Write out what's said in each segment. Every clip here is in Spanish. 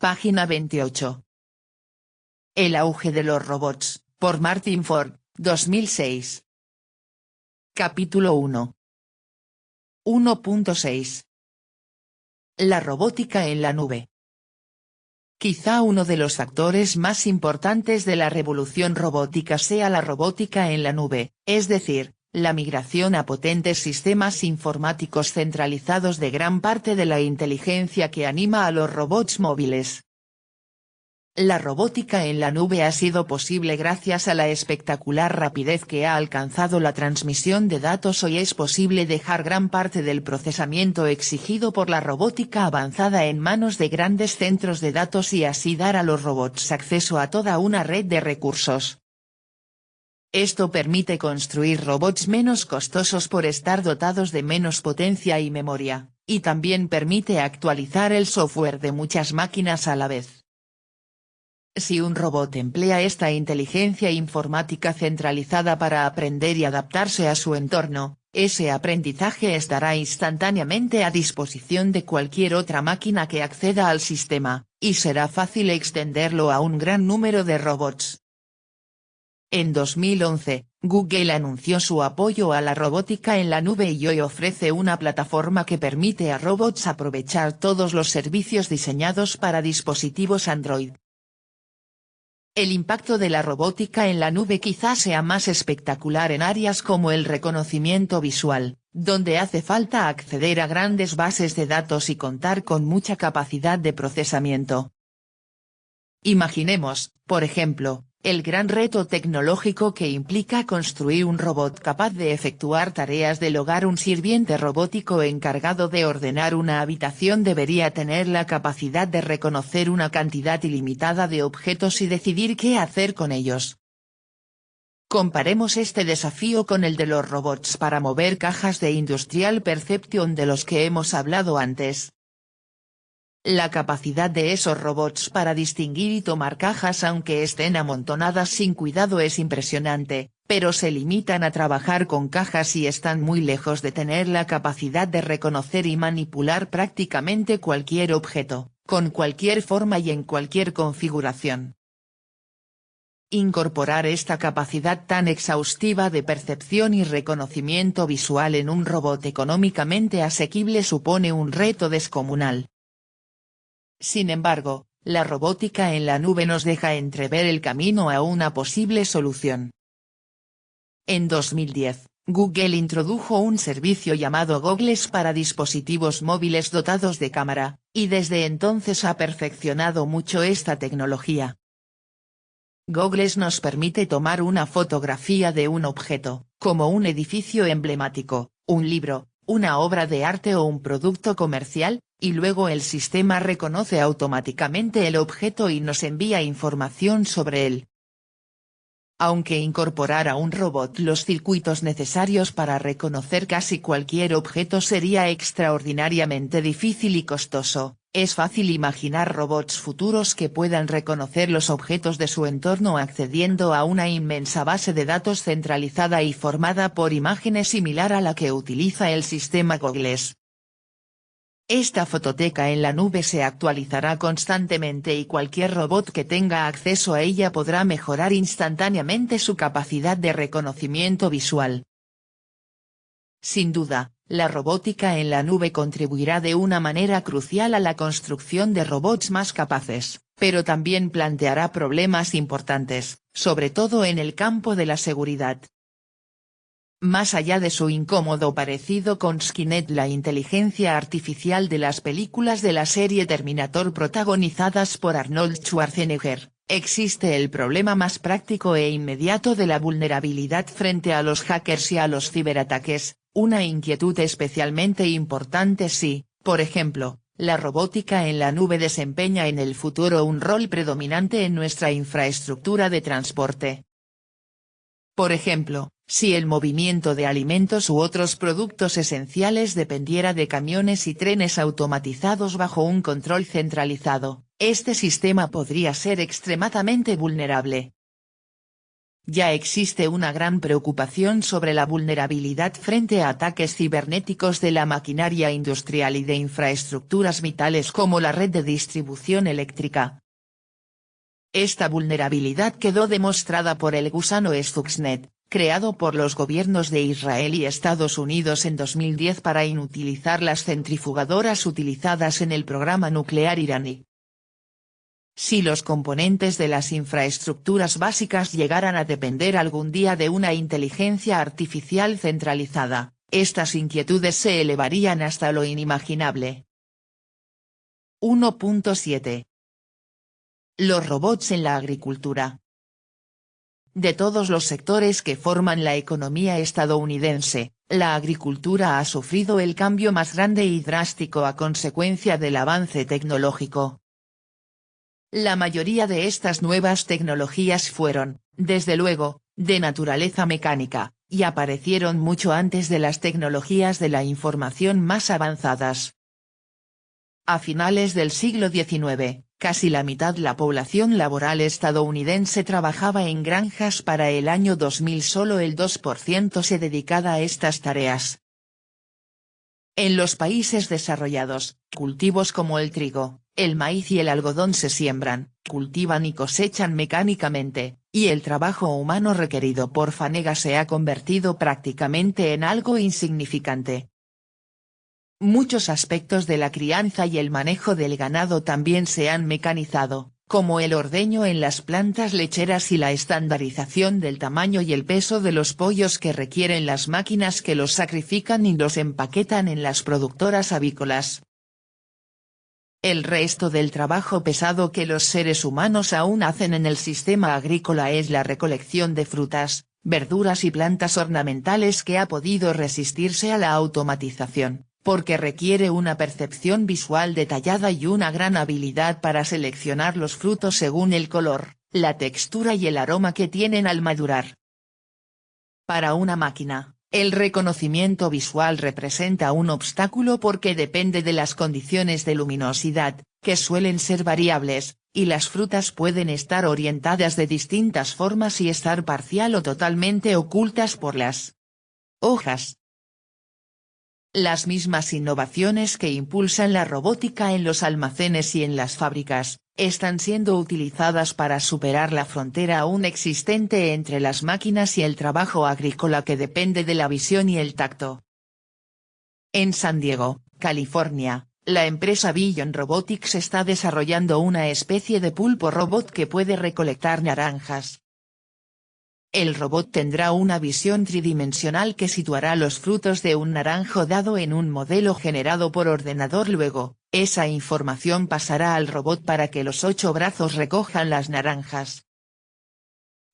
Página 28. El auge de los robots, por Martin Ford, 2006. Capítulo 1. 1.6. La robótica en la nube. Quizá uno de los factores más importantes de la revolución robótica sea la robótica en la nube, es decir, la migración a potentes sistemas informáticos centralizados de gran parte de la inteligencia que anima a los robots móviles. La robótica en la nube ha sido posible gracias a la espectacular rapidez que ha alcanzado la transmisión de datos. Hoy es posible dejar gran parte del procesamiento exigido por la robótica avanzada en manos de grandes centros de datos y así dar a los robots acceso a toda una red de recursos. Esto permite construir robots menos costosos por estar dotados de menos potencia y memoria, y también permite actualizar el software de muchas máquinas a la vez. Si un robot emplea esta inteligencia informática centralizada para aprender y adaptarse a su entorno, ese aprendizaje estará instantáneamente a disposición de cualquier otra máquina que acceda al sistema, y será fácil extenderlo a un gran número de robots. En 2011, Google anunció su apoyo a la robótica en la nube y hoy ofrece una plataforma que permite a robots aprovechar todos los servicios diseñados para dispositivos Android. El impacto de la robótica en la nube quizás sea más espectacular en áreas como el reconocimiento visual, donde hace falta acceder a grandes bases de datos y contar con mucha capacidad de procesamiento. Imaginemos, por ejemplo, el gran reto tecnológico que implica construir un robot capaz de efectuar tareas del hogar. Un sirviente robótico encargado de ordenar una habitación debería tener la capacidad de reconocer una cantidad ilimitada de objetos y decidir qué hacer con ellos. Comparemos este desafío con el de los robots para mover cajas de Industrial Perception de los que hemos hablado antes. La capacidad de esos robots para distinguir y tomar cajas aunque estén amontonadas sin cuidado es impresionante, pero se limitan a trabajar con cajas y están muy lejos de tener la capacidad de reconocer y manipular prácticamente cualquier objeto, con cualquier forma y en cualquier configuración. Incorporar esta capacidad tan exhaustiva de percepción y reconocimiento visual en un robot económicamente asequible supone un reto descomunal. Sin embargo, la robótica en la nube nos deja entrever el camino a una posible solución. En 2010, Google introdujo un servicio llamado Goggles para dispositivos móviles dotados de cámara, y desde entonces ha perfeccionado mucho esta tecnología. Goggles nos permite tomar una fotografía de un objeto, como un edificio emblemático, un libro, una obra de arte o un producto comercial, y luego el sistema reconoce automáticamente el objeto y nos envía información sobre él. Aunque incorporar a un robot los circuitos necesarios para reconocer casi cualquier objeto sería extraordinariamente difícil y costoso, es fácil imaginar robots futuros que puedan reconocer los objetos de su entorno accediendo a una inmensa base de datos centralizada y formada por imágenes similar a la que utiliza el sistema Goggles. Esta fototeca en la nube se actualizará constantemente y cualquier robot que tenga acceso a ella podrá mejorar instantáneamente su capacidad de reconocimiento visual. Sin duda, la robótica en la nube contribuirá de una manera crucial a la construcción de robots más capaces, pero también planteará problemas importantes, sobre todo en el campo de la seguridad. Más allá de su incómodo parecido con Skynet, la inteligencia artificial de las películas de la serie Terminator protagonizadas por Arnold Schwarzenegger, existe el problema más práctico e inmediato de la vulnerabilidad frente a los hackers y a los ciberataques, una inquietud especialmente importante si, por ejemplo, la robótica en la nube desempeña en el futuro un rol predominante en nuestra infraestructura de transporte. Por ejemplo, si el movimiento de alimentos u otros productos esenciales dependiera de camiones y trenes automatizados bajo un control centralizado, este sistema podría ser extremadamente vulnerable. ya existe una gran preocupación sobre la vulnerabilidad frente a ataques cibernéticos de la maquinaria industrial y de infraestructuras vitales como la red de distribución eléctrica. Esta vulnerabilidad quedó demostrada por el gusano Stuxnet, creado por los gobiernos de Israel y Estados Unidos en 2010 para inutilizar las centrifugadoras utilizadas en el programa nuclear iraní. Si los componentes de las infraestructuras básicas llegaran a depender algún día de una inteligencia artificial centralizada, estas inquietudes se elevarían hasta lo inimaginable. 1.7. Los robots en la agricultura. De todos los sectores que forman la economía estadounidense, la agricultura ha sufrido el cambio más grande y drástico a consecuencia del avance tecnológico. La mayoría de estas nuevas tecnologías fueron, desde luego, de naturaleza mecánica, y aparecieron mucho antes de las tecnologías de la información más avanzadas. A finales del siglo XIX, casi la mitad la población laboral estadounidense trabajaba en granjas. Para el año 2000 solo el 2% se dedicaba a estas tareas. En los países desarrollados, cultivos como el trigo, el maíz y el algodón se siembran, cultivan y cosechan mecánicamente, y el trabajo humano requerido por fanegas se ha convertido prácticamente en algo insignificante. Muchos aspectos de la crianza y el manejo del ganado también se han mecanizado, como el ordeño en las plantas lecheras y la estandarización del tamaño y el peso de los pollos que requieren las máquinas que los sacrifican y los empaquetan en las productoras avícolas. El resto del trabajo pesado que los seres humanos aún hacen en el sistema agrícola es la recolección de frutas, verduras y plantas ornamentales que ha podido resistirse a la automatización, porque requiere una percepción visual detallada y una gran habilidad para seleccionar los frutos según el color, la textura y el aroma que tienen al madurar. Para una máquina, el reconocimiento visual representa un obstáculo porque depende de las condiciones de luminosidad, que suelen ser variables, y las frutas pueden estar orientadas de distintas formas y estar parcial o totalmente ocultas por las hojas. Las mismas innovaciones que impulsan la robótica en los almacenes y en las fábricas, están siendo utilizadas para superar la frontera aún existente entre las máquinas y el trabajo agrícola que depende de la visión y el tacto. En San Diego, California, la empresa Billion Robotics está desarrollando una especie de pulpo robot que puede recolectar naranjas. El robot tendrá una visión tridimensional que situará los frutos de un naranjo dado en un modelo generado por ordenador. Luego, esa información pasará al robot para que los 8 brazos recojan las naranjas.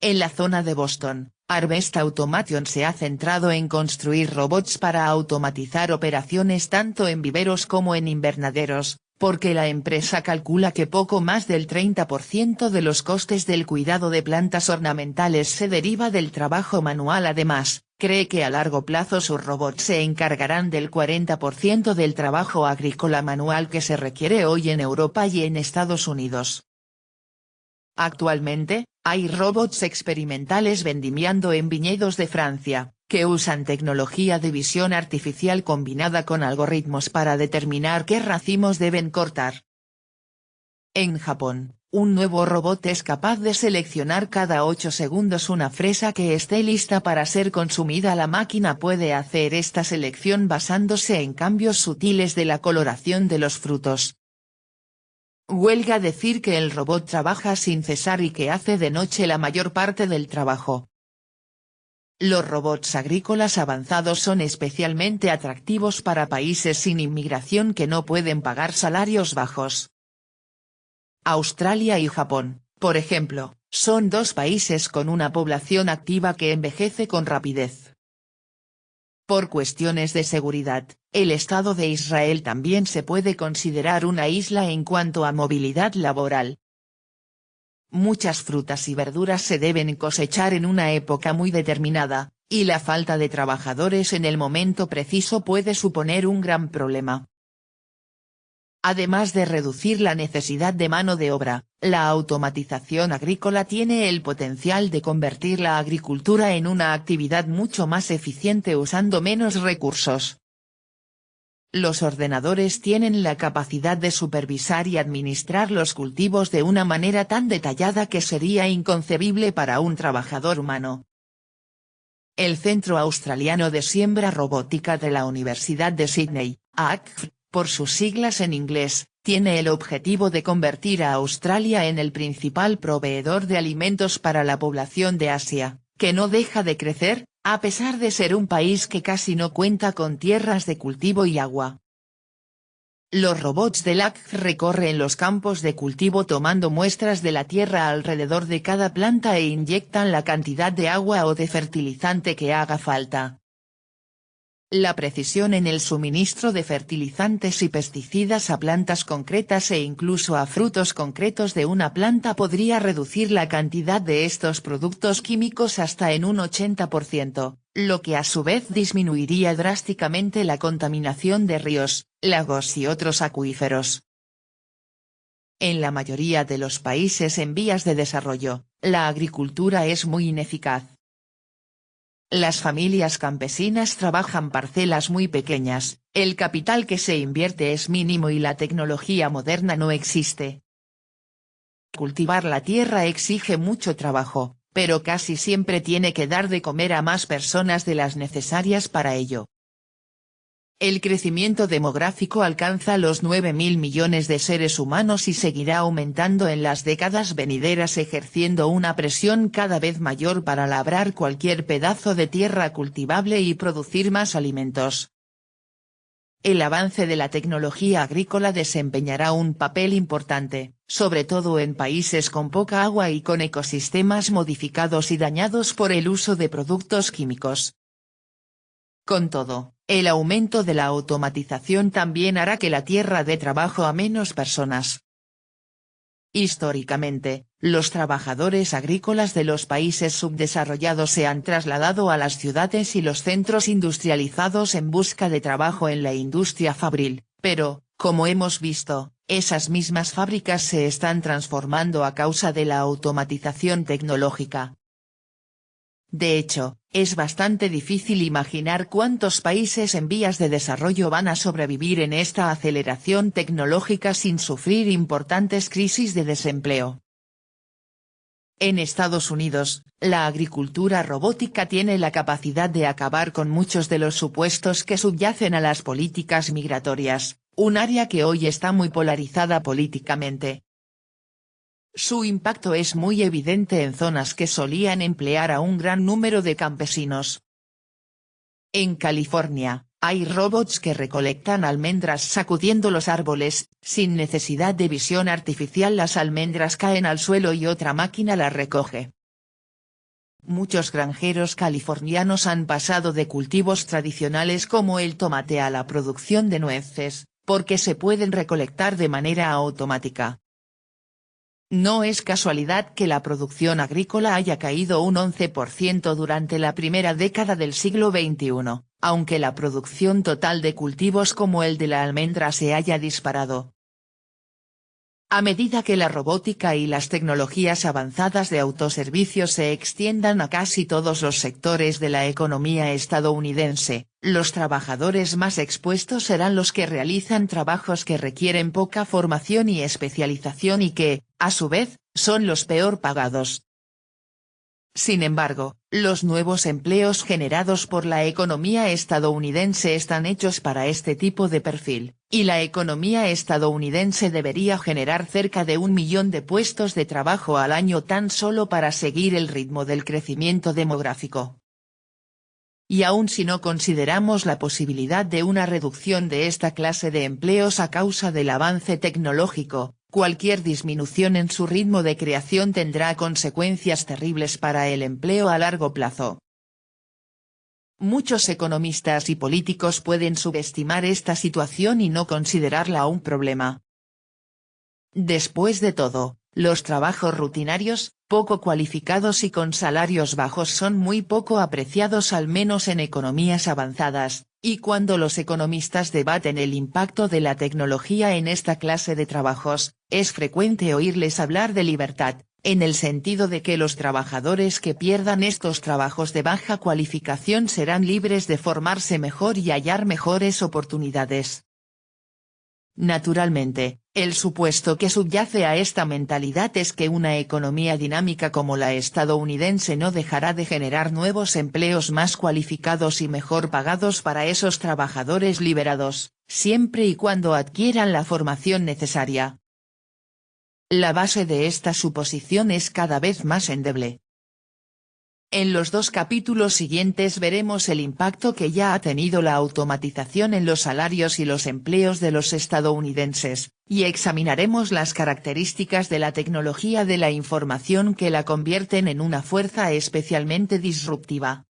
En la zona de Boston, Harvest Automation se ha centrado en construir robots para automatizar operaciones tanto en viveros como en invernaderos, porque la empresa calcula que poco más del 30% de los costes del cuidado de plantas ornamentales se deriva del trabajo manual. Además, cree que a largo plazo sus robots se encargarán del 40% del trabajo agrícola manual que se requiere hoy en Europa y en Estados Unidos. Actualmente, hay robots experimentales vendimiando en viñedos de Francia, que usan tecnología de visión artificial combinada con algoritmos para determinar qué racimos deben cortar. En Japón, un nuevo robot es capaz de seleccionar cada 8 segundos una fresa que esté lista para ser consumida. La máquina puede hacer esta selección basándose en cambios sutiles de la coloración de los frutos. Huelga decir que el robot trabaja sin cesar y que hace de noche la mayor parte del trabajo. Los robots agrícolas avanzados son especialmente atractivos para países sin inmigración que no pueden pagar salarios bajos. Australia y Japón, por ejemplo, son 2 países con una población activa que envejece con rapidez. Por cuestiones de seguridad, el Estado de Israel también se puede considerar una isla en cuanto a movilidad laboral. Muchas frutas y verduras se deben cosechar en una época muy determinada, y la falta de trabajadores en el momento preciso puede suponer un gran problema. Además de reducir la necesidad de mano de obra, la automatización agrícola tiene el potencial de convertir la agricultura en una actividad mucho más eficiente usando menos recursos. Los ordenadores tienen la capacidad de supervisar y administrar los cultivos de una manera tan detallada que sería inconcebible para un trabajador humano. El Centro Australiano de Siembra Robótica de la Universidad de Sydney, ACF, por sus siglas en inglés, tiene el objetivo de convertir a Australia en el principal proveedor de alimentos para la población de Asia, que no deja de crecer, a pesar de ser un país que casi no cuenta con tierras de cultivo y agua. Los robots del ACF recorren los campos de cultivo tomando muestras de la tierra alrededor de cada planta e inyectan la cantidad de agua o de fertilizante que haga falta. La precisión en el suministro de fertilizantes y pesticidas a plantas concretas e incluso a frutos concretos de una planta podría reducir la cantidad de estos productos químicos hasta en un 80%, lo que a su vez disminuiría drásticamente la contaminación de ríos, lagos y otros acuíferos. En la mayoría de los países en vías de desarrollo, la agricultura es muy ineficaz. Las familias campesinas trabajan parcelas muy pequeñas, el capital que se invierte es mínimo y la tecnología moderna no existe. Cultivar la tierra exige mucho trabajo, pero casi siempre tiene que dar de comer a más personas de las necesarias para ello. El crecimiento demográfico alcanza los 9.000 millones de seres humanos y seguirá aumentando en las décadas venideras ejerciendo una presión cada vez mayor para labrar cualquier pedazo de tierra cultivable y producir más alimentos. El avance de la tecnología agrícola desempeñará un papel importante, sobre todo en países con poca agua y con ecosistemas modificados y dañados por el uso de productos químicos. Con todo, el aumento de la automatización también hará que la tierra dé trabajo a menos personas. Históricamente, los trabajadores agrícolas de los países subdesarrollados se han trasladado a las ciudades y los centros industrializados en busca de trabajo en la industria fabril, pero, como hemos visto, esas mismas fábricas se están transformando a causa de la automatización tecnológica. De hecho, es bastante difícil imaginar cuántos países en vías de desarrollo van a sobrevivir en esta aceleración tecnológica sin sufrir importantes crisis de desempleo. En Estados Unidos, la agricultura robótica tiene la capacidad de acabar con muchos de los supuestos que subyacen a las políticas migratorias, un área que hoy está muy polarizada políticamente. Su impacto es muy evidente en zonas que solían emplear a un gran número de campesinos. En California, hay robots que recolectan almendras sacudiendo los árboles, sin necesidad de visión artificial las almendras caen al suelo y otra máquina las recoge. Muchos granjeros californianos han pasado de cultivos tradicionales como el tomate a la producción de nueces, porque se pueden recolectar de manera automática. No es casualidad que la producción agrícola haya caído un 11% durante la primera década del siglo XXI, aunque la producción total de cultivos como el de la almendra se haya disparado. A medida que la robótica y las tecnologías avanzadas de autoservicios se extiendan a casi todos los sectores de la economía estadounidense, los trabajadores más expuestos serán los que realizan trabajos que requieren poca formación y especialización y que, a su vez, son los peor pagados. Sin embargo, los nuevos empleos generados por la economía estadounidense están hechos para este tipo de perfil, y la economía estadounidense debería generar cerca de 1 millón de puestos de trabajo al año tan solo para seguir el ritmo del crecimiento demográfico. Y aun si no consideramos la posibilidad de una reducción de esta clase de empleos a causa del avance tecnológico, cualquier disminución en su ritmo de creación tendrá consecuencias terribles para el empleo a largo plazo. Muchos economistas y políticos pueden subestimar esta situación y no considerarla un problema. Después de todo, los trabajos rutinarios, poco cualificados y con salarios bajos son muy poco apreciados al menos en economías avanzadas, Y cuando los economistas debaten el impacto de la tecnología en esta clase de trabajos, es frecuente oírles hablar de libertad, en el sentido de que los trabajadores que pierdan estos trabajos de baja cualificación serán libres de formarse mejor y hallar mejores oportunidades. Naturalmente, el supuesto que subyace a esta mentalidad es que una economía dinámica como la estadounidense no dejará de generar nuevos empleos más cualificados y mejor pagados para esos trabajadores liberados, siempre y cuando adquieran la formación necesaria. La base de esta suposición es cada vez más endeble. En los 2 capítulos siguientes veremos el impacto que ya ha tenido la automatización en los salarios y los empleos de los estadounidenses, y examinaremos las características de la tecnología de la información que la convierten en una fuerza especialmente disruptiva.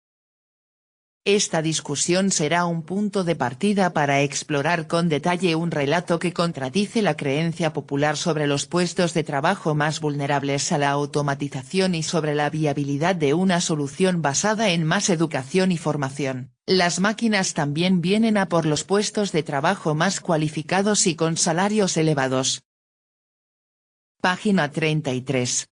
Esta discusión será un punto de partida para explorar con detalle un relato que contradice la creencia popular sobre los puestos de trabajo más vulnerables a la automatización y sobre la viabilidad de una solución basada en más educación y formación. Las máquinas también vienen a por los puestos de trabajo más cualificados y con salarios elevados. Página 33.